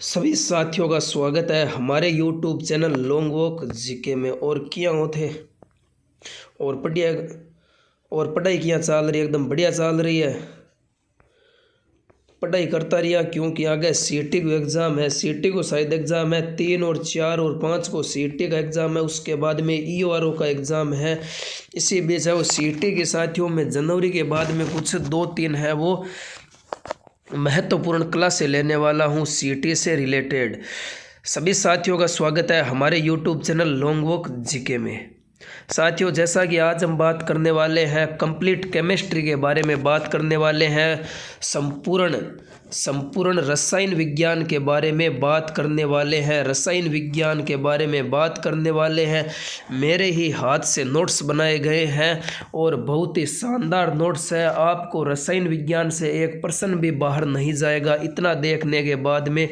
सभी साथियों का स्वागत है हमारे YouTube channel long walk GK में। और क्या होते और बढ़िया और पढ़ाई क्या चल रही है, एकदम बढ़िया चल रही है। पढ़ाई करता रहिए क्योंकि आगे सीटी को एग्ज़ाम है। सीटी को शायद एग्ज़ाम है 3 और 4 और 5 को सीटी का एग्ज़ाम है। उसके बाद में ईओआरओ का एग्ज़ाम है। इसी बीच है वो सीटी के साथियों में जनवरी के बाद में कुछ 2-3 है वो महत्वपूर्ण क्लासें लेने वाला हूँ सीटी से रिलेटेड। सभी साथियों का स्वागत है हमारे YouTube channel long walk GK में। साथियों, जैसा कि आज हम बात करने वाले हैं कंप्लीट केमिस्ट्री के बारे में बात करने वाले हैं, संपूर्ण रसायन विज्ञान के बारे में बात करने वाले हैं, रसायन विज्ञान के बारे में बात करने वाले हैं। मेरे ही हाथ से नोट्स बनाए गए हैं और बहुत ही शानदार नोट्स है। आपको रसायन विज्ञान से 1% भी बाहर नहीं जाएगा। इतना देखने के बाद में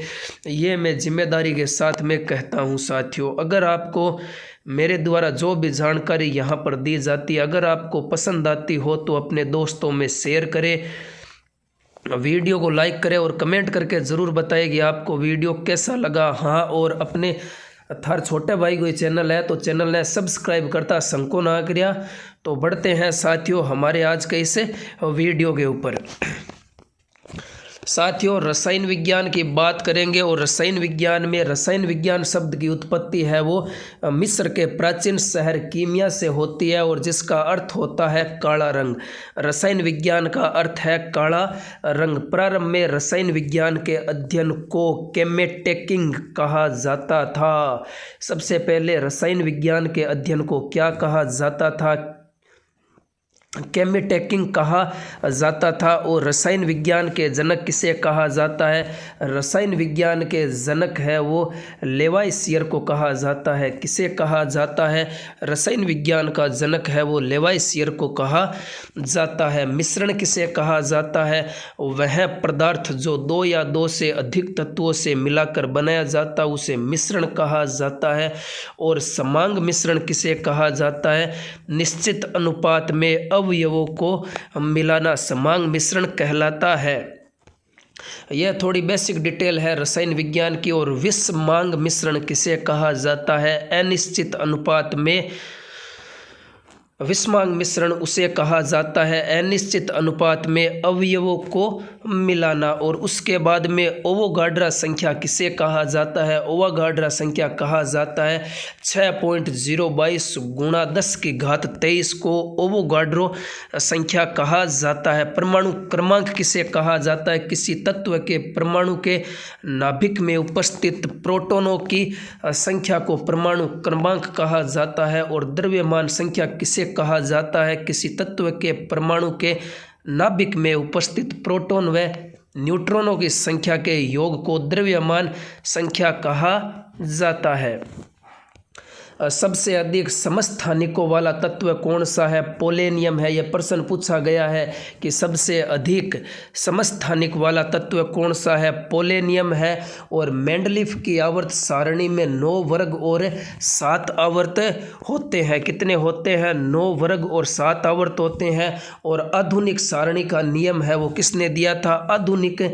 ये मैं जिम्मेदारी के साथ में कहता हूँ साथियों, अगर आपको मेरे द्वारा जो भी जानकारी यहाँ पर दी जाती है अगर आपको पसंद आती हो तो अपने दोस्तों में शेयर करें, वीडियो को लाइक करें और कमेंट करके ज़रूर बताएं कि आपको वीडियो कैसा लगा। हाँ, और अपने थार छोटे भाई कोई चैनल है तो चैनल ने सब्सक्राइब करता संको ना करिया। तो बढ़ते हैं साथियों हमारे आज के इस वीडियो के ऊपर। साथियों, रसायन विज्ञान की बात करेंगे और रसायन विज्ञान में रसायन विज्ञान शब्द की उत्पत्ति है वो मिस्र के प्राचीन शहर कीमिया से होती है और जिसका अर्थ होता है काला रंग। रसायन विज्ञान का अर्थ है काला रंग। प्रारंभ में रसायन विज्ञान के अध्ययन को केमेटेकिंग कहा जाता था। सबसे पहले रसायन विज्ञान के अध्ययन को क्या कहा जाता था? केमिटेकिंग कहा जाता था। और रसायन विज्ञान के जनक किसे कहा जाता है? रसायन विज्ञान के जनक है वो लेवाइसियर को कहा जाता है। किसे कहा जाता है? रसायन विज्ञान का जनक है वो लेवाइसियर को कहा जाता है। मिश्रण किसे कहा जाता है? वह पदार्थ जो 2 या 2 से अधिक तत्वों से मिलाकर बनाया जाता है उसे मिश्रण कहा जाता है। और समांग मिश्रण किसे कहा जाता है? निश्चित अनुपात में अवयवों को मिलाना समांग मिश्रण कहलाता है। यह थोड़ी बेसिक डिटेल है रसायन विज्ञान की। और विषमांग मिश्रण किसे कहा जाता है? अनिश्चित अनुपात में विषमांग मिश्रण उसे कहा जाता है अनिश्चित अनुपात में अवयवों को मिलाना। और उसके बाद में ओवोगाड्रा संख्या किसे कहा जाता है? ओवोगाड्रा संख्या कहा जाता है 6.022 गुणा 10 की घात 23 को ओवोगाड्रो संख्या कहा जाता है। परमाणु क्रमांक किसे कहा जाता है? किसी तत्व के परमाणु के नाभिक में उपस्थित प्रोटॉनों की संख्या को परमाणु क्रमांक कहा जाता है। और द्रव्यमान संख्या किसे कहा जाता है? किसी तत्व के परमाणु के नाभिक में उपस्थित प्रोटॉन व न्यूट्रॉनों की संख्या के योग को द्रव्यमान संख्या कहा जाता है। सबसे अधिक समस्थानिकों वाला तत्व कौन सा है? पोलेनियम है। यह प्रश्न पूछा गया है कि सबसे अधिक समस्थानिक वाला तत्व कौन सा है? पोलेनियम है। और मेंडलीफ की आवर्त सारणी में 9 वर्ग और 7 आवर्त होते हैं। कितने होते हैं? 9 वर्ग और 7 आवर्त होते हैं। और आधुनिक सारणी का नियम है वो किसने दिया था? आधुनिक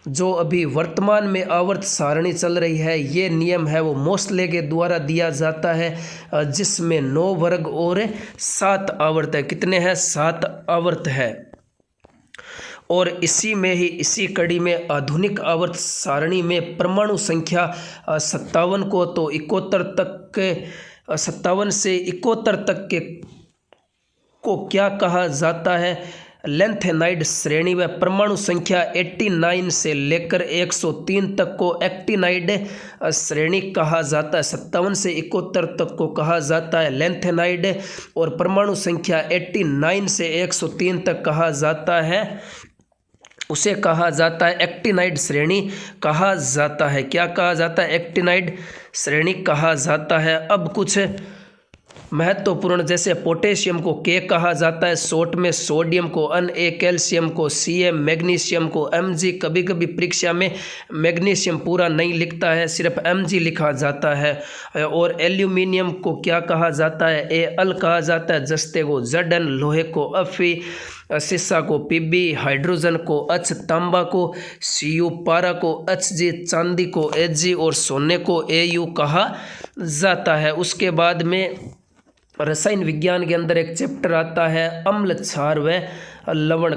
जो अभी वर्तमान में आवर्त सारणी चल रही है ये नियम है वो मोसले के द्वारा दिया जाता है, जिसमें 9 वर्ग और 7 आवर्त है। कितने हैं? 7 आवर्त है। और इसी में ही इसी कड़ी में आधुनिक आवर्त सारणी में परमाणु संख्या 57 को तो 71 तक के 57 से 71 तक के को क्या कहा जाता है? लेंथेनाइड श्रेणी में। परमाणु संख्या 89 से लेकर 103 तक को एक्टिनाइड श्रेणी कहा जाता है। 57 से 71 तक को कहा जाता है लेंथेनाइड। और परमाणु संख्या 89 से 103 तक कहा जाता है उसे कहा जाता है एक्टिनाइड श्रेणी कहा जाता है। क्या कहा जाता है? एक्टिनाइड श्रेणी कहा जाता है। अब कुछ महत्वपूर्ण, जैसे पोटेशियम को के कहा जाता है शॉर्ट में, सोडियम को Na, कैल्शियम को Cm, मैग्नीशियम को Mg। कभी कभी परीक्षा में मैग्नीशियम पूरा नहीं लिखता है, सिर्फ Mg लिखा जाता है। और एल्यूमिनियम को क्या कहा जाता है? Al कहा जाता है, जस्ते को Zn, लोहे को Fe, शीशा को Pb, हाइड्रोजन को H, तांबा को Cu, पारा को Hg, चांदी को Ag और सोने को Au कहा जाता है। उसके बाद में रसायन विज्ञान के अंदर एक चैप्टर आता है अम्ल, क्षार व लवण।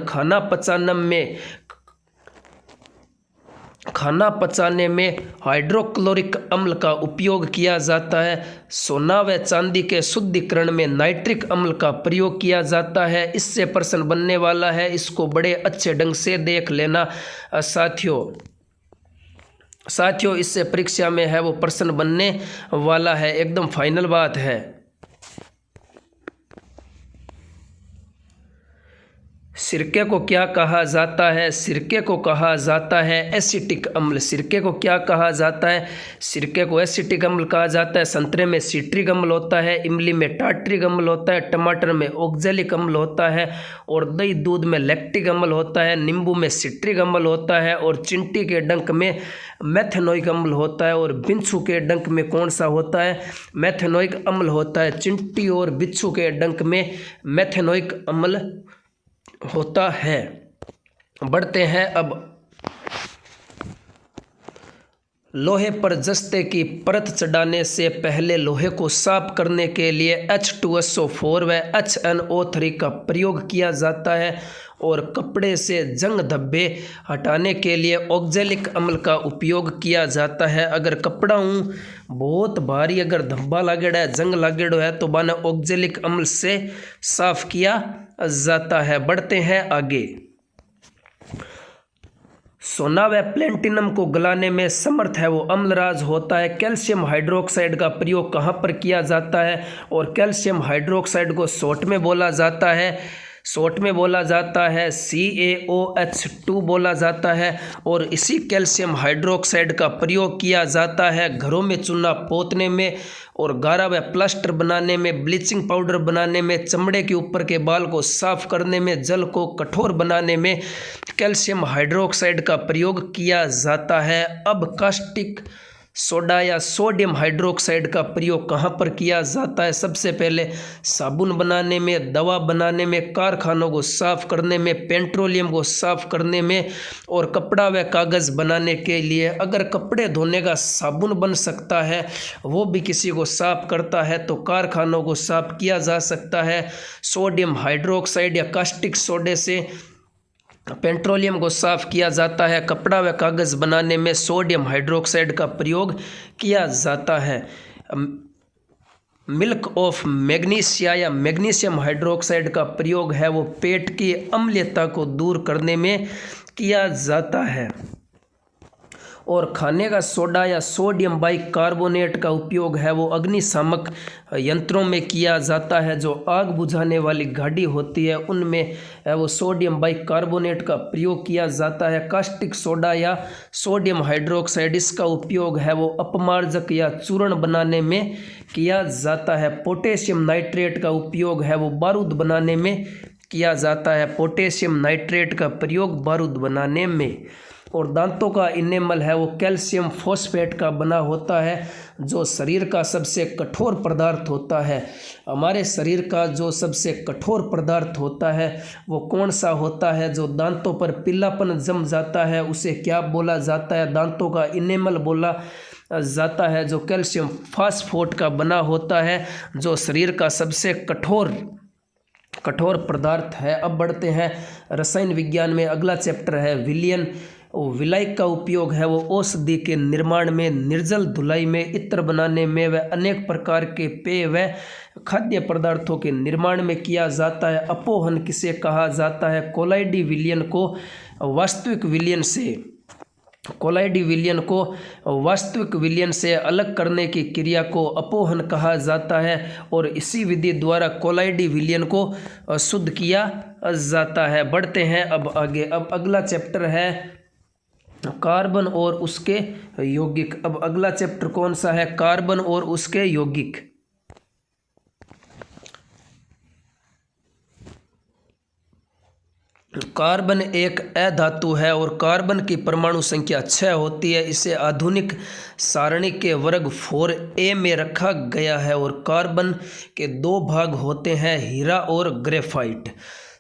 खाना पचाने में हाइड्रोक्लोरिक अम्ल का उपयोग किया जाता है। सोना व चांदी के शुद्धिकरण में नाइट्रिक अम्ल का प्रयोग किया जाता है। इससे प्रश्न बनने वाला है, इसको बड़े अच्छे ढंग से देख लेना साथियों, इससे परीक्षा में है वो प्रश्न बनने वाला है, एकदम फाइनल बात है। सिरके को क्या कहा जाता है? सिरके को कहा जाता है एसिटिक अम्ल। सिरके को क्या कहा जाता है? सिरके को एसिटिक अम्ल कहा जाता है। संतरे में सिट्रिक अम्ल होता है, इमली में टार्ट्रिक अम्ल होता है, टमाटर में ऑक्जेलिक अम्ल होता है और दही दूध में लैक्टिक अम्ल होता है, नींबू में सिट्रिक अम्ल होता है और चिंटी के डंक में मेथेनोइक अम्ल होता है और बिच्छू के डंक में कौन सा होता है? मेथेनोइक अम्ल होता है। चिंटी और बिच्छू के डंक में मेथेनोइक अम्ल होता है। बढ़ते हैं अब लोहे पर जस्ते की परत चढ़ाने से पहले लोहे को साफ करने के लिए H2SO4 व HNO3 का प्रयोग किया जाता है और कपड़े से जंग धब्बे हटाने के लिए ऑक्जेलिक अम्ल का उपयोग किया जाता है। अगर कपड़ा बहुत भारी अगर धब्बा लागेड़ा है, जंग लागेड़ो है, तो बाने ऑक्जेलिक अम्ल से साफ किया जाता है। बढ़ते हैं आगे। सोना व प्लेटिनम को गलाने में समर्थ है वो अम्लराज होता है। कैल्शियम हाइड्रोक्साइड का प्रयोग कहाँ पर किया जाता है? और कैल्शियम हाइड्रोक्साइड को शॉर्ट में बोला जाता है CaOH2 बोला जाता है। और इसी कैल्शियम हाइड्रोक्साइड का प्रयोग किया जाता है घरों में चूना पोतने में और गारा व प्लास्टर बनाने में, ब्लीचिंग पाउडर बनाने में, चमड़े के ऊपर के बाल को साफ करने में, जल को कठोर बनाने में कैल्शियम हाइड्रोक्साइड का प्रयोग किया जाता है। अब कास्टिक सोडा या सोडियम हाइड्रोक्साइड का प्रयोग कहाँ पर किया जाता है? सबसे पहले साबुन बनाने में, दवा बनाने में, कारखानों को साफ करने में, पेट्रोलियम को साफ करने में और कपड़ा व कागज़ बनाने के लिए। अगर कपड़े धोने का साबुन बन सकता है, वो भी किसी को साफ करता है, तो कारखानों को साफ किया जा सकता है सोडियम हाइड्रोक्साइड या कास्टिक सोडे से। पेट्रोलियम को साफ किया जाता है। कपड़ा व कागज़ बनाने में सोडियम हाइड्रोक्साइड का प्रयोग किया जाता है। मिल्क ऑफ मैग्नीशिया या मैग्नीशियम हाइड्रोक्साइड का प्रयोग है वो पेट की अम्लता को दूर करने में किया जाता है। और खाने का सोडा या सोडियम बाइकार्बोनेट का उपयोग है वो अग्निशामक यंत्रों में किया जाता है। जो आग बुझाने वाली गाड़ी होती है उनमें वो सोडियम बाइकार्बोनेट का प्रयोग किया जाता है। कास्टिक सोडा या सोडियम हाइड्रोक्साइड, इसका उपयोग है वो अपमार्जक या चूर्ण बनाने में किया जाता है। पोटेशियम नाइट्रेट का उपयोग है वो बारूद बनाने में किया जाता है। पोटेशियम नाइट्रेट का प्रयोग बारूद बनाने में। और दांतों का इनेमल है वो कैल्शियम फॉस्फेट का बना होता है, जो शरीर का सबसे कठोर पदार्थ होता है। हमारे शरीर का जो सबसे कठोर पदार्थ होता है वो कौन सा होता है? जो दांतों पर पीलापन जम जाता है उसे क्या बोला जाता है? दांतों का इनेमल बोला जाता है, जो कैल्शियम फॉस्फेट का बना होता है, जो शरीर का सबसे कठोर पदार्थ है। अब बढ़ते हैं रसायन विज्ञान में। अगला चैप्टर है विलयन। विलायक का उपयोग है वो औषधि के निर्माण में, निर्जल धुलाई में, इत्र बनाने में व अनेक प्रकार के पेय व खाद्य पदार्थों के निर्माण में किया जाता है। अपोहन किसे कहा जाता है? कोलाइडी विलयन को वास्तविक विलयन से अलग करने की क्रिया को अपोहन कहा जाता है और इसी विधि द्वारा कोलाइडी विलयन को शुद्ध किया जाता है। बढ़ते हैं अब आगे। अब अगला चैप्टर है कार्बन और उसके यौगिक। अब अगला चैप्टर कौन सा है? कार्बन और उसके यौगिक। कार्बन एक अधातु है और कार्बन की परमाणु संख्या 6 होती है। इसे आधुनिक सारणी के वर्ग 4a में रखा गया है और कार्बन के 2 भाग होते हैं, हीरा और ग्रेफाइट।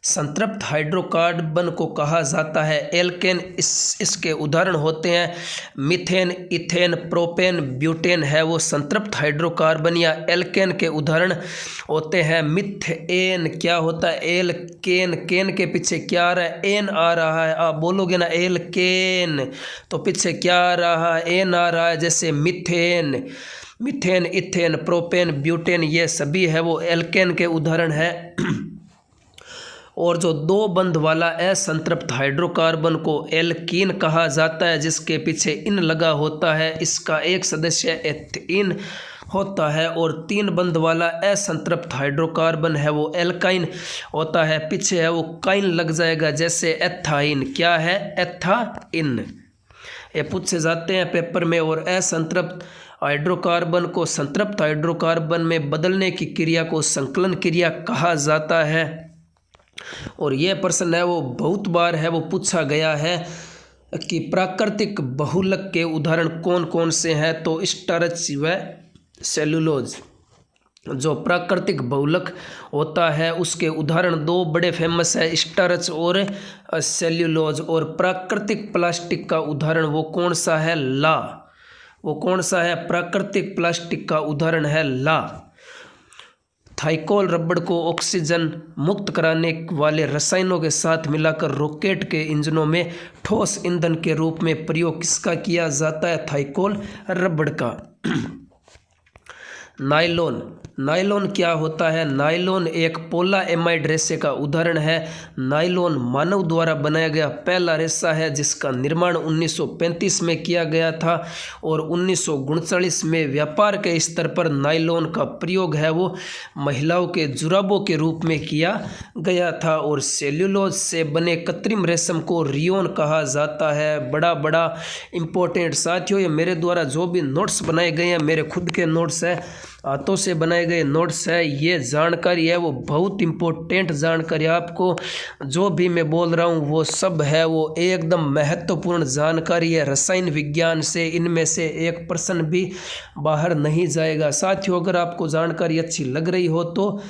संतृप्त हाइड्रोकार्बन को कहा जाता है एल्केन। इसके उदाहरण होते हैं मीथेन, इथेन, प्रोपेन, ब्यूटेन है वो संतृप्त हाइड्रोकार्बन या एल्केन के उदाहरण होते हैं। मिथेन क्या होता है? एल्केन। केन के पीछे क्या आ रहा है? एन आ रहा है। आप बोलोगे ना एल्केन तो पीछे क्या आ रहा है? एन आ रहा है। जैसे methane, methane, ethane, propane, butane ये सभी है वो एल्केन के उदाहरण है। और जो 2 बंध वाला असंतृप्त हाइड्रोकार्बन को एल्कीन कहा जाता है, जिसके पीछे इन लगा होता है। इसका एक सदस्य एथीन होता है। और 3 बंध वाला असंतृप्त हाइड्रोकार्बन है वो एल्काइन होता है। पीछे है वो काइन लग जाएगा, जैसे एथाइन। क्या है? एथाइन। ये पूछे जाते हैं पेपर में। और असंतृप्त हाइड्रोकार्बन को संतृप्त हाइड्रोकार्बन में बदलने की क्रिया को संकलन क्रिया कहा जाता है। और यह प्रश्न है वो बहुत बार है वो पूछा गया है कि प्राकृतिक बहुलक के उदाहरण कौन कौन से हैं। तो स्टार्च व सेलुलोज। जो प्राकृतिक बहुलक होता है उसके उदाहरण 2 बड़े फेमस है, स्टार्च और सेल्यूलोज। और प्राकृतिक प्लास्टिक का उदाहरण वो कौन सा है? ला। वो कौन सा है? प्राकृतिक प्लास्टिक का उदाहरण है ला। थाइकोल रबड़ को ऑक्सीजन मुक्त कराने वाले रसायनों के साथ मिलाकर रॉकेट के इंजनों में ठोस ईंधन के रूप में प्रयोग किसका किया जाता है? थाइकोल रबड़ का। नायलॉन। नायलॉन क्या होता है? नायलॉन एक पोलाएमाइड रेशे का उदाहरण है। नायलॉन मानव द्वारा बनाया गया पहला रेशा है जिसका निर्माण 1935 में किया गया था। और 1939 में व्यापार के स्तर पर नायलॉन का प्रयोग है वो महिलाओं के जुराबों के रूप में किया गया था। और सेल्यूलोज से बने कृत्रिम रेशम को रियोन कहा जाता है। बड़ा बड़ा इम्पोर्टेंट साथियों, ये मेरे द्वारा जो भी नोट्स बनाए गए हैं, मेरे खुद के नोट्स हैं, हाथों से बनाए गए नोट्स है। ये जानकारी है वो बहुत इम्पोर्टेंट जानकारी। आपको जो भी मैं बोल रहा हूँ वो सब है वो एकदम महत्वपूर्ण जानकारी है रसायन विज्ञान से। इनमें से एक प्रश्न भी बाहर नहीं जाएगा। साथियों, अगर आपको जानकारी अच्छी लग रही हो तो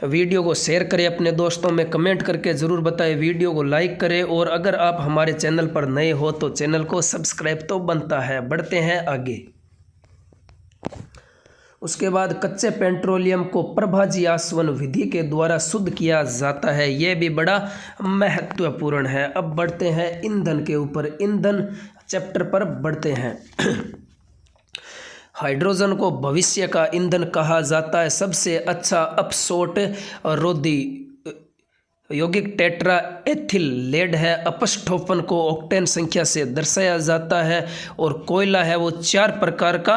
वीडियो को शेयर करें अपने दोस्तों में, कमेंट करके ज़रूर बताएं, वीडियो को लाइक करें। और अगर आप हमारे चैनल पर नए हो तो चैनल को सब्सक्राइब तो बनता है। बढ़ते हैं आगे। उसके बाद कच्चे पेट्रोलियम को प्रभाजी आसवन विधि के द्वारा शुद्ध किया जाता है। यह भी बड़ा महत्वपूर्ण है। अब बढ़ते हैं ईंधन के ऊपर। ईंधन चैप्टर पर बढ़ते हैं। हाइड्रोजन को भविष्य का ईंधन कहा जाता है। सबसे अच्छा अपशोट रोधी यौगिक टेट्रा एथिल लेड है। अपस्टोफन को ऑक्टेन संख्या से दर्शाया जाता है। और कोयला है वो 4 प्रकार का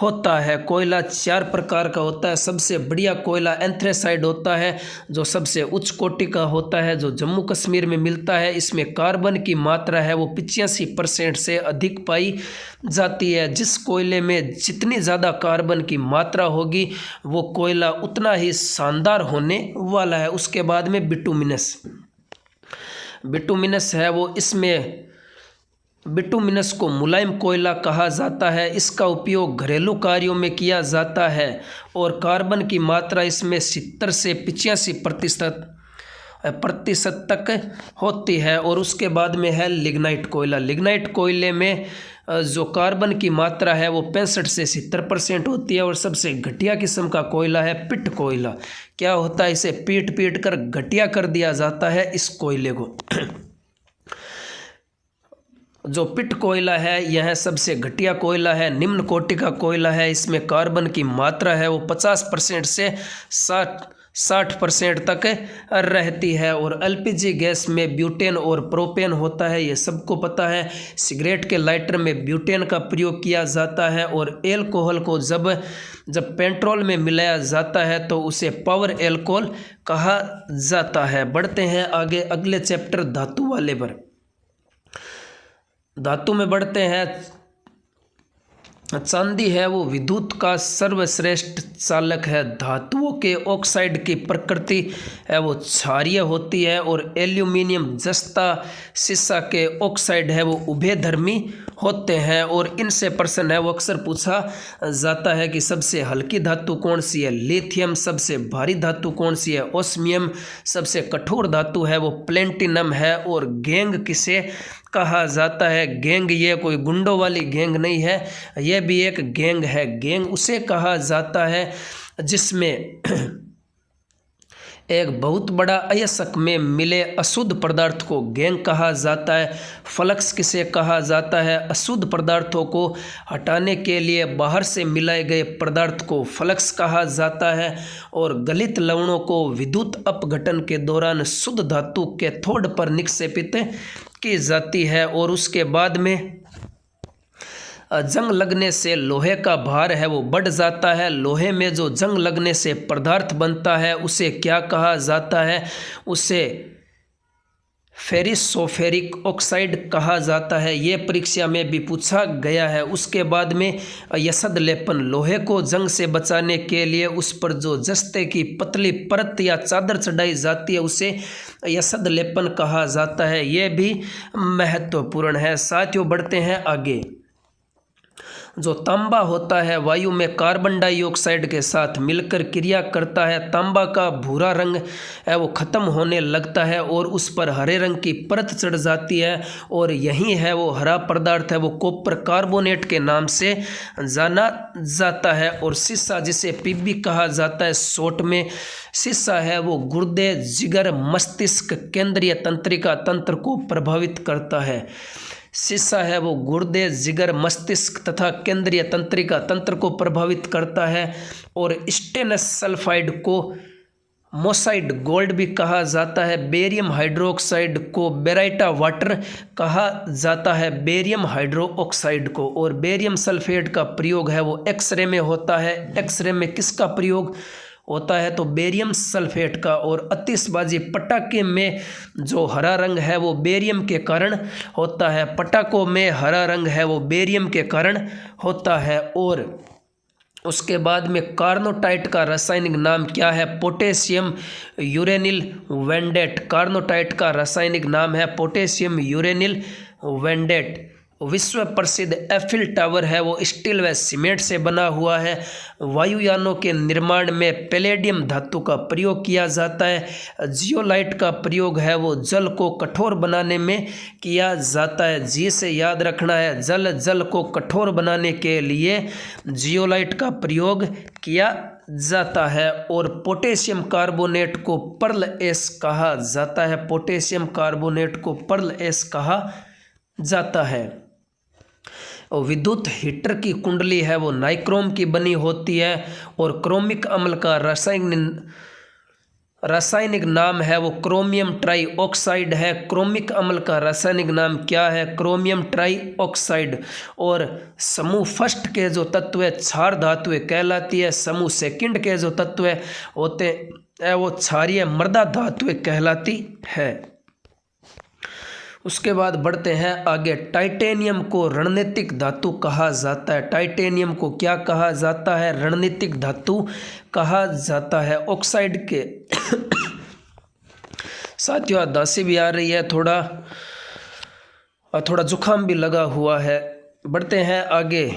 होता है। कोयला 4 प्रकार का होता है। सबसे बढ़िया कोयला एंथ्रेसाइड होता है जो सबसे उच्च कोटि का होता है, जो जम्मू कश्मीर में मिलता है। इसमें कार्बन की मात्रा है वो 85% से अधिक पाई जाती है। जिस कोयले में जितनी ज़्यादा कार्बन की मात्रा होगी वो कोयला उतना ही शानदार होने वाला है। उसके बाद में बिटुमिनस। बिटुमिनस है वो, इसमें बिटुमिनस को मुलायम कोयला कहा जाता है। इसका उपयोग घरेलू कार्यों में किया जाता है और कार्बन की मात्रा इसमें 70 से 85% तक होती है। और उसके बाद में है लिग्नाइट कोयला। लिग्नाइट कोयले में जो कार्बन की मात्रा है वो 65 से 70% होती है। और सबसे घटिया किस्म का कोयला है पिट कोयला। क्या होता है? इसे पीट पीट कर घटिया कर दिया जाता है इस कोयले को। जो पिट कोयला है यह सबसे घटिया कोयला है, निम्न कोटि का कोयला है। इसमें कार्बन की मात्रा है वो 50% से 60% तक रहती है। और एलपीजी गैस में ब्यूटेन और प्रोपेन होता है, ये सबको पता है। सिगरेट के लाइटर में ब्यूटेन का प्रयोग किया जाता है। और एल्कोहल को जब पेट्रोल में मिलाया जाता है तो उसे पावर एल्कोहल कहा जाता है। बढ़ते हैं आगे अगले चैप्टर धातु वाले पर। धातु में बढ़ते हैं। चांदी है वो विद्युत का सर्वश्रेष्ठ चालक है। धातुओं के ऑक्साइड की प्रकृति है वो क्षारीय होती है और एल्यूमिनियम जस्ता सीसा के ऑक्साइड है वो उभयधर्मी होते हैं। और इनसे प्रश्न है वो अक्सर पूछा जाता है कि सबसे हल्की धातु कौन सी है, लिथियम। सबसे भारी धातु कौन सी है, ओस्मियम। सबसे कठोर धातु है वो प्लेटिनम है। और गैंग किसे कहा जाता है, गैंग ये कोई गुंडों वाली गैंग नहीं है, यह भी एक गैंग है। गैंग उसे कहा जाता है जिसमें एक बहुत बड़ा अयस्क में मिले अशुद्ध पदार्थ को गैंग कहा जाता है। फ्लक्स किसे कहा जाता है, अशुद्ध पदार्थों को हटाने के लिए बाहर से मिलाए गए पदार्थ को फ्लक्स कहा जाता है। और गलित लवणों को विद्युत अपघटन के दौरान शुद्ध धातु कैथोड पर निक्षेपित की जाती है। और उसके बाद में जंग लगने से लोहे का भार है वो बढ़ जाता है। लोहे में जो जंग लगने से पदार्थ बनता है उसे क्या कहा जाता है, उसे फेरिक ऑक्साइड कहा जाता है। ये परीक्षा में भी पूछा गया है। उसके बाद में यसद लेपन, लोहे को जंग से बचाने के लिए उस पर जो जस्ते की पतली परत या चादर चढ़ाई जाती है उसे यसद लेपन कहा जाता है। ये भी महत्वपूर्ण है। साथियों बढ़ते हैं आगे। जो तांबा होता है वायु में कार्बन डाइऑक्साइड के साथ मिलकर क्रिया करता है। तांबा का भूरा रंग है वो ख़त्म होने लगता है और उस पर हरे रंग की परत चढ़ जाती है और यही है वो हरा पदार्थ है वो कॉपर कार्बोनेट के नाम से जाना जाता है। और सीसा जिसे पीबी कहा जाता है शॉर्ट में, सीसा है वो गुर्दे, जिगर, मस्तिष्क, केंद्रीय तंत्रिका तंत्र को प्रभावित करता है। सीसा है वो गुर्दे, जिगर, मस्तिष्क तथा केंद्रीय तंत्रिका तंत्र को प्रभावित करता है। और स्टेनस सल्फाइड को मोसाइड गोल्ड भी कहा जाता है। बेरियम हाइड्रोक्साइड को बेराइटा वाटर कहा जाता है, बेरियम हाइड्रोक्साइड को। और बेरियम सल्फेट का प्रयोग है वो एक्सरे में होता है। एक्सरे में किसका प्रयोग होता है, तो बेरियम सल्फेट का। और आतिशबाजी पटाखे में जो हरा रंग है वो बेरियम के कारण होता है। पटाखों में हरा रंग है वो बेरियम के कारण होता है। और उसके बाद में कार्नोटाइट का रासायनिक नाम क्या है, पोटेशियम यूरेनिल वेंडेट। कार्नोटाइट का रासायनिक नाम है पोटेशियम यूरेनिल वेंडेट। विश्व प्रसिद्ध एफिल टावर है वो स्टील व सीमेंट से बना हुआ है। वायुयानों के निर्माण में पैलेडियम धातु का प्रयोग किया जाता है। जियोलाइट का प्रयोग है वो जल को कठोर बनाने में किया जाता है। जी से याद रखना है, जल को कठोर बनाने के लिए जियोलाइट का प्रयोग किया जाता है। और पोटेशियम कार्बोनेट को पर्ल एस कहा जाता है। पोटेशियम कार्बोनेट को पर्ल एस कहा जाता है। और विद्युत हीटर की कुंडली है वो नाइक्रोम की बनी होती है। और क्रोमिक अम्ल का रासायनिक नाम है वो क्रोमियम ट्राई ऑक्साइड है। क्रोमिक अम्ल का रासायनिक नाम क्या है, क्रोमियम ट्राई ऑक्साइड। और समूह फर्स्ट के जो तत्व क्षार धातुएं कहलाती है। समूह सेकंड के जो तत्व होते हैं वो क्षारीय मृदा धातुएं कहलाती है। उसके बाद बढ़ते हैं आगे। टाइटेनियम को रणनीतिक धातु कहा जाता है। टाइटेनियम को क्या कहा जाता है, रणनीतिक धातु कहा जाता है। ऑक्साइड के साथियों दासी भी आ रही है, थोड़ा जुकाम भी लगा हुआ है। बढ़ते हैं आगे।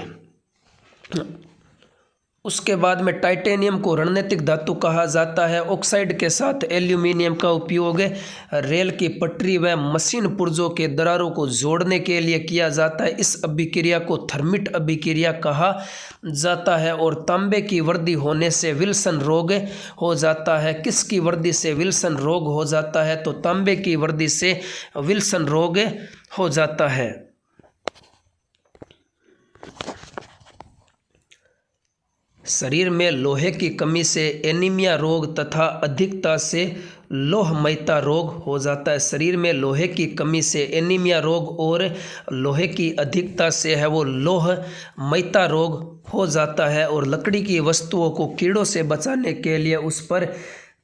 उसके बाद में टाइटेनियम को रणनीतिक धातु कहा जाता है। ऑक्साइड के साथ एल्यूमिनियम का उपयोग रेल की पटरी व मशीन पुर्जों के दरारों को जोड़ने के लिए किया जाता है। इस अभिक्रिया को थर्मिट अभिक्रिया कहा जाता है। और तांबे की वृद्धि होने से विल्सन रोग हो जाता है। किसकी वृद्धि से विल्सन रोग हो जाता है, तो तांबे की वृद्धि से विल्सन रोग हो जाता है। शरीर में लोहे की कमी से एनीमिया रोग तथा अधिकता से लोहमयता रोग हो जाता है। शरीर में लोहे की कमी से एनीमिया रोग और लोहे की अधिकता से है वो लोहमयता रोग हो जाता है। और लकड़ी की वस्तुओं को कीड़ों से बचाने के लिए उस पर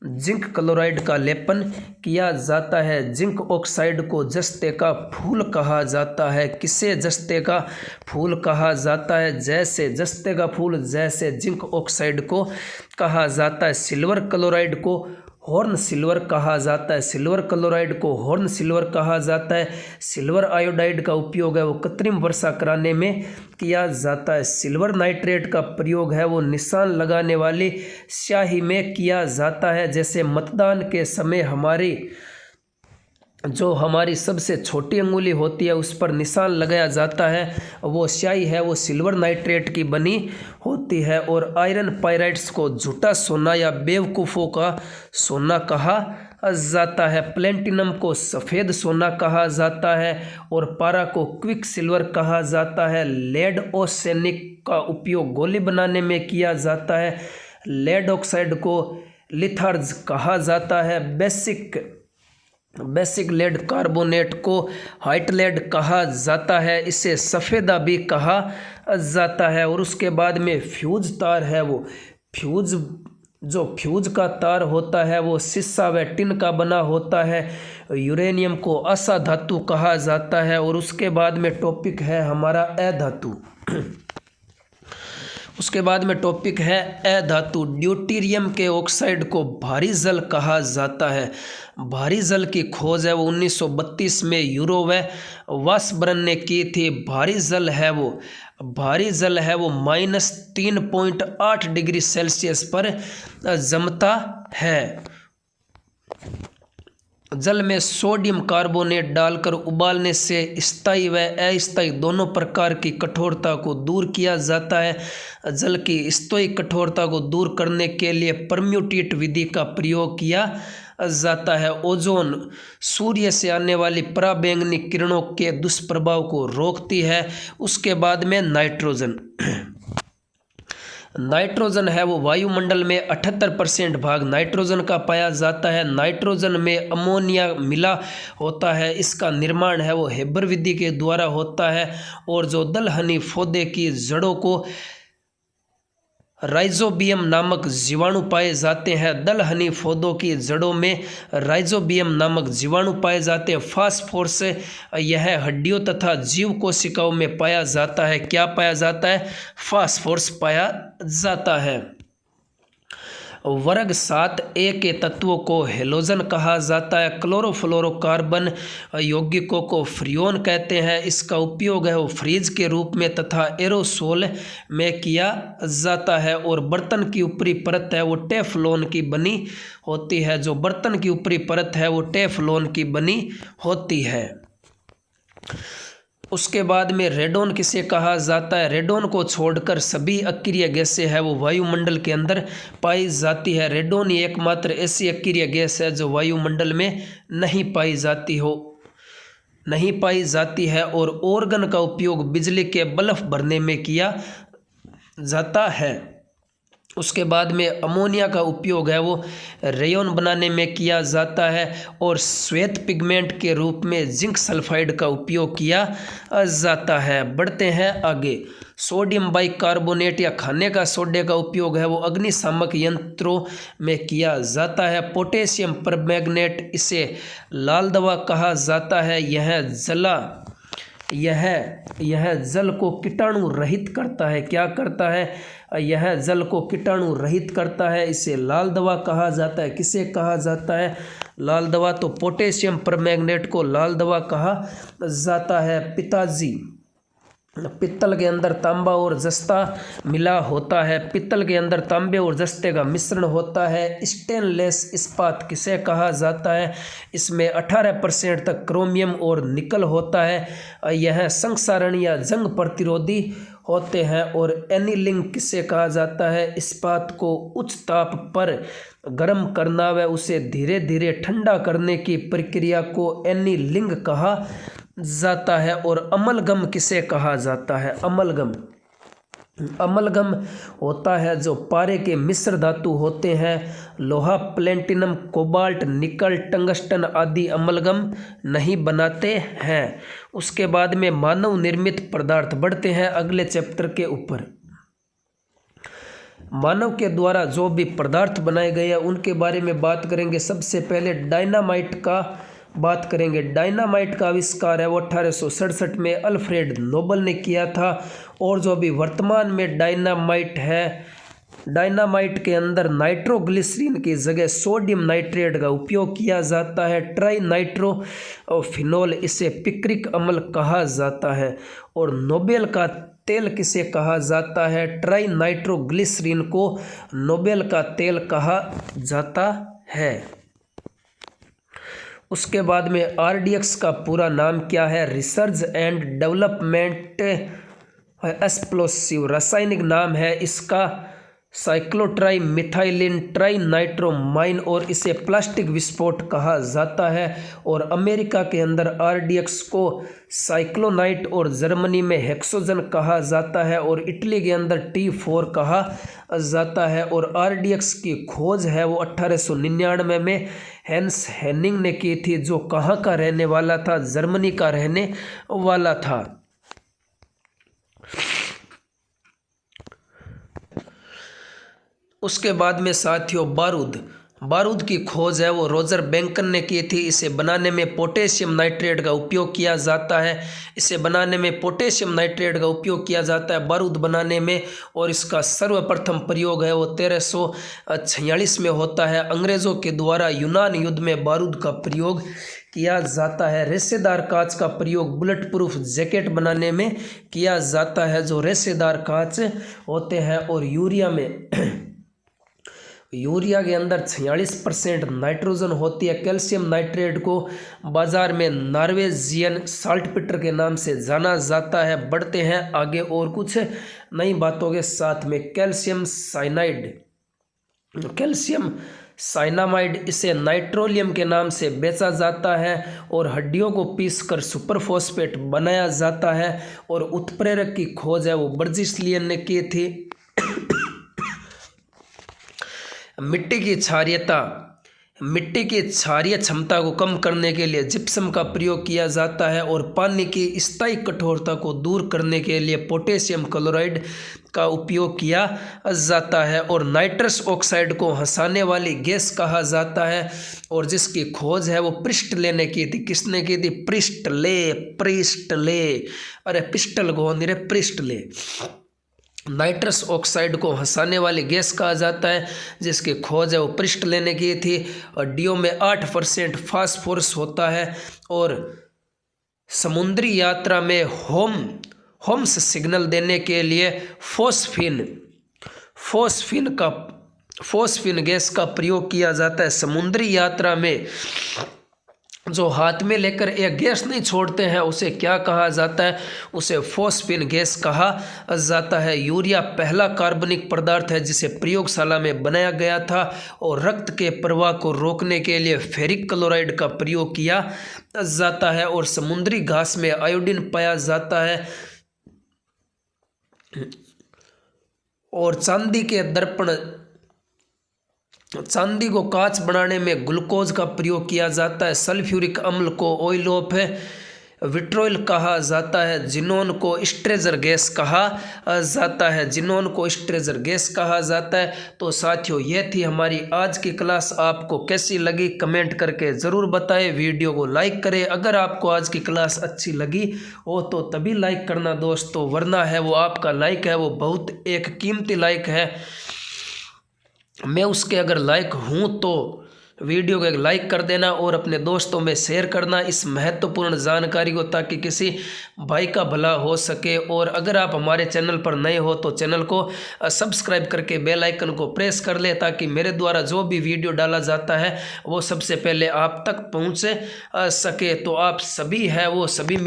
जिंक क्लोराइड का लेपन किया जाता है। जिंक ऑक्साइड को जस्ते का फूल कहा जाता है। किसे जस्ते का फूल कहा जाता है? जैसे जस्ते का फूल जैसे जिंक ऑक्साइड को कहा जाता है। सिल्वर क्लोराइड को हॉर्न सिल्वर कहा जाता है। सिल्वर क्लोराइड को हॉर्न सिल्वर कहा जाता है। सिल्वर आयोडाइड का उपयोग है वो कृत्रिम वर्षा कराने में किया जाता है। सिल्वर नाइट्रेट का प्रयोग है वो निशान लगाने वाली स्याही में किया जाता है। जैसे मतदान के समय हमारी सबसे छोटी अंगुली होती है उस पर निशान लगाया जाता है, वो स्याही है वो सिल्वर नाइट्रेट की बनी होती है। और आयरन पाइराइट्स को झूठा सोना या बेवकूफ़ों का सोना कहा जाता है। प्लेटिनम को सफ़ेद सोना कहा जाता है और पारा को क्विक सिल्वर कहा जाता है। लेड ओसेनिक का उपयोग गोली बनाने में किया जाता है। लेड ऑक्साइड को लिथार्ज कहा जाता है। बेसिक लेड कार्बोनेट को व्हाइट लेड कहा जाता है। इसे सफ़ेदा भी कहा जाता है। और उसके बाद में फ्यूज तार है वो फ्यूज का तार होता है वो शीशा व टिन का बना होता है। यूरेनियम को आशा धातु कहा जाता है। और उसके बाद में टॉपिक है हमारा अधातु। उसके बाद में टॉपिक है अधातु। ड्यूटेरियम के ऑक्साइड को भारी जल कहा जाता है। भारी जल की खोज है वो 1932 में यूरो व वासबर्न ने की थी। भारी जल है वो -3.8 डिग्री सेल्सियस पर जमता है। जल में सोडियम कार्बोनेट डालकर उबालने से स्थायी व अस्थायी दोनों प्रकार की कठोरता को दूर किया जाता है। जल की स्थायी कठोरता को दूर करने के लिए परम्यूटेट विधि का प्रयोग किया जाता है। ओजोन सूर्य से आने वाली पराबैंगनी किरणों के दुष्प्रभाव को रोकती है। उसके बाद में नाइट्रोजन है वो वायुमंडल में 78% भाग नाइट्रोजन का पाया जाता है। नाइट्रोजन में अमोनिया मिला होता है। इसका निर्माण है वो हेबर विधि के द्वारा होता है। और जो दलहनी पौधे की जड़ों को राइजोबियम नामक जीवाणु पाए जाते हैं। दलहनी पौधों की जड़ों में राइजोबियम नामक जीवाणु पाए जाते हैं। फास्फोरस यह हड्डियों तथा जीव कोशिकाओं में पाया जाता है। क्या पाया जाता है? फास्फोरस पाया जाता है। वर्ग 7A के तत्वों को हेलोजन कहा जाता है। क्लोरोफ्लोरोकार्बन यौगिकों को फ्रियोन कहते हैं। इसका उपयोग है वो फ्रीज के रूप में तथा एरोसोल में किया जाता है। और बर्तन की ऊपरी परत है वो टेफ्लॉन की बनी होती है। जो बर्तन की ऊपरी परत है वो टेफ्लॉन की बनी होती है। उसके बाद में रेडोन किसे कहा जाता है? रेडोन को छोड़कर सभी अक्रिय गैसें है वो वायुमंडल के अंदर पाई जाती है। रेडोन ही एकमात्र ऐसी अक्रिय गैस है जो वायुमंडल में नहीं पाई जाती है। और ऑर्गन का उपयोग बिजली के बल्ब भरने में किया जाता है। उसके बाद में अमोनिया का उपयोग है वो रेयन बनाने में किया जाता है। और श्वेत पिगमेंट के रूप में जिंक सल्फाइड का उपयोग किया जाता है। बढ़ते हैं आगे। सोडियम बाइकार्बोनेट या खाने का सोडे का उपयोग है वो अग्निशामक यंत्रों में किया जाता है। पोटेशियम परमैंगनेट इसे लाल दवा कहा जाता है। यह जल को कीटाणु रहित करता है। क्या करता है? यह जल को कीटाणु रहित करता है। इसे लाल दवा कहा जाता है। किसे कहा जाता है? लाल दवा। तो पोटेशियम परमैंगनेट को लाल दवा कहा जाता है। पित्तल के अंदर तांबा और जस्ता मिला होता है। पित्तल के अंदर तांबे और जस्ते का मिश्रण होता है। स्टेनलेस इस्पात किसे कहा जाता है? इसमें 18% तक क्रोमियम और निकल होता है। यह संक्षारण या जंग प्रतिरोधी होते हैं। और एनीलिंग किसे कहा जाता है? इस्पात को उच्च ताप पर गर्म करना व उसे धीरे धीरे ठंडा करने की प्रक्रिया को एनीलिंग कहा जाता है। और अमलगम किसे कहा जाता है? अमलगम होता है जो पारे के मिश्र धातु होते हैं। लोहा, प्लेटिनम, कोबाल्ट, निकल, टंगस्टन आदि अमलगम नहीं बनाते हैं। उसके बाद में मानव निर्मित पदार्थ। बढ़ते हैं अगले चैप्टर के ऊपर। मानव के द्वारा जो भी पदार्थ बनाए गए हैं उनके बारे में बात करेंगे। सबसे पहले डायनामाइट का बात करेंगे। डायनामाइट का आविष्कार है वो 1867 में अल्फ्रेड नोबल ने किया था। और जो भी वर्तमान में डायनामाइट है, डायनामाइट के अंदर नाइट्रोग्लिसरीन की जगह सोडियम नाइट्रेट का उपयोग किया जाता है। ट्राई नाइट्रो फिनोल, इसे पिक्रिक अम्ल कहा जाता है। और नोबेल का तेल किसे कहा जाता है? ट्राई नाइट्रोग्लिसरीन को नोबेल का तेल कहा जाता है। उसके बाद में RDX का पूरा नाम क्या है? रिसर्च एंड डेवलपमेंट एक्सप्लोसिव, रासायनिक नाम है इसका साइक्लोट्राई मिथाइलिन ट्राई नाइट्रोमाइन, और इसे प्लास्टिक विस्फोट कहा जाता है। और अमेरिका के अंदर RDX को साइक्लोनाइट और जर्मनी में हेक्सोजन कहा जाता है और इटली के अंदर T4 कहा जाता है। और RDX की खोज है वो 1899 में हैंस हेनिंग ने की थी, जो कहाँ का रहने वाला था? जर्मनी का रहने वाला था। उसके बाद में साथियों बारूद की खोज है वो रोजर बैंकन ने की थी। इसे बनाने में पोटेशियम नाइट्रेट का उपयोग किया जाता है। इसे बनाने में पोटेशियम नाइट्रेट का उपयोग किया जाता है बारूद बनाने में। और इसका सर्वप्रथम प्रयोग है वो 1346 में होता है। अंग्रेज़ों के द्वारा यूनान युद्ध में बारूद का प्रयोग किया जाता है। रेशेदार कांच का प्रयोग बुलेट प्रूफ जैकेट बनाने में किया जाता है, जो रेशेदार कांच होते हैं। और यूरिया के अंदर 46% नाइट्रोजन होती है। कैल्शियम नाइट्रेट को बाजार में नॉर्वेजियन साल्टपेटर के नाम से जाना जाता है। बढ़ते हैं आगे और कुछ नई बातों के साथ में। कैल्शियम साइनामाइड, इसे नाइट्रोलियम के नाम से बेचा जाता है और हड्डियों को पीसकर सुपरफॉस्फेट बनाया जाता है। और उत्प्रेरक की खोज है वो बर्जिसलियन ने की थी। मिट्टी की क्षारीय क्षमता को कम करने के लिए जिप्सम का प्रयोग किया जाता है। और पानी की स्थायी कठोरता को दूर करने के लिए पोटेशियम क्लोराइड का उपयोग किया जाता है। और नाइट्रस ऑक्साइड को हंसाने वाली गैस कहा जाता है और जिसकी खोज है वो प्रिस्टले ने की थी। किसने की थी? प्रिस्टले। अरे पिस्टल को नहीं रे, प्रिस्टले। नाइट्रस ऑक्साइड को हंसाने वाली गैस कहा जाता है, जिसकी खोज है वो प्रिस्टले ने की थी। हड्डियों में 8% फास्फोरस होता है। और समुद्री यात्रा में होम्स सिग्नल देने के लिए फोस्फिन गैस का प्रयोग किया जाता है। समुद्री यात्रा में जो हाथ में लेकर एक गैस नहीं छोड़ते हैं उसे क्या कहा जाता है? उसे फोस्फिन गैस कहा जाता है। यूरिया पहला कार्बनिक पदार्थ है जिसे प्रयोगशाला में बनाया गया था। और रक्त के प्रवाह को रोकने के लिए फेरिक क्लोराइड का प्रयोग किया जाता है। और समुद्री घास में आयोडीन पाया जाता है। और चांदी को कांच बनाने में ग्लूकोज का प्रयोग किया जाता है। सल्फ्यूरिक अम्ल को ऑयल ऑफ विट्रोल कहा जाता है। जिनोन को स्ट्रेजर गैस कहा जाता है। तो साथियों ये थी हमारी आज की क्लास। आपको कैसी लगी कमेंट करके ज़रूर बताएं। वीडियो को लाइक करें अगर आपको आज की क्लास अच्छी लगी हो तो तभी लाइक करना दोस्तों, वरना है वो आपका लाइक है वो बहुत एक कीमती लाइक है। मैं उसके अगर लाइक हूँ तो वीडियो को एक लाइक कर देना और अपने दोस्तों में शेयर करना इस महत्वपूर्ण जानकारी को, ताकि किसी भाई का भला हो सके। और अगर आप हमारे चैनल पर नए हो तो चैनल को सब्सक्राइब करके बेल आइकन को प्रेस कर ले, ताकि मेरे द्वारा जो भी वीडियो डाला जाता है वो सबसे पहले आप तक पहुँच सके। तो आप सभी है वो सभी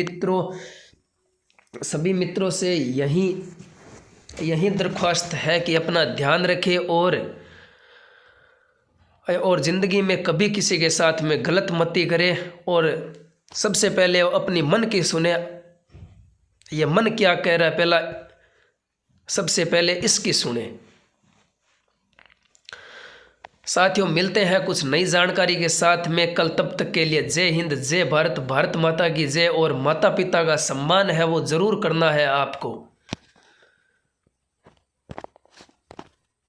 मित्रों से यही दरख्वास्त है कि अपना ध्यान रखें और ज़िंदगी में कभी किसी के साथ में गलत मती करें। और सबसे पहले अपनी मन की सुने, ये मन क्या कह रहा है सबसे पहले इसकी सुने। साथियों मिलते हैं कुछ नई जानकारी के साथ में कल, तब तक के लिए जय हिंद, जय भारत, भारत माता की जय। और माता पिता का सम्मान है वो ज़रूर करना है आपको।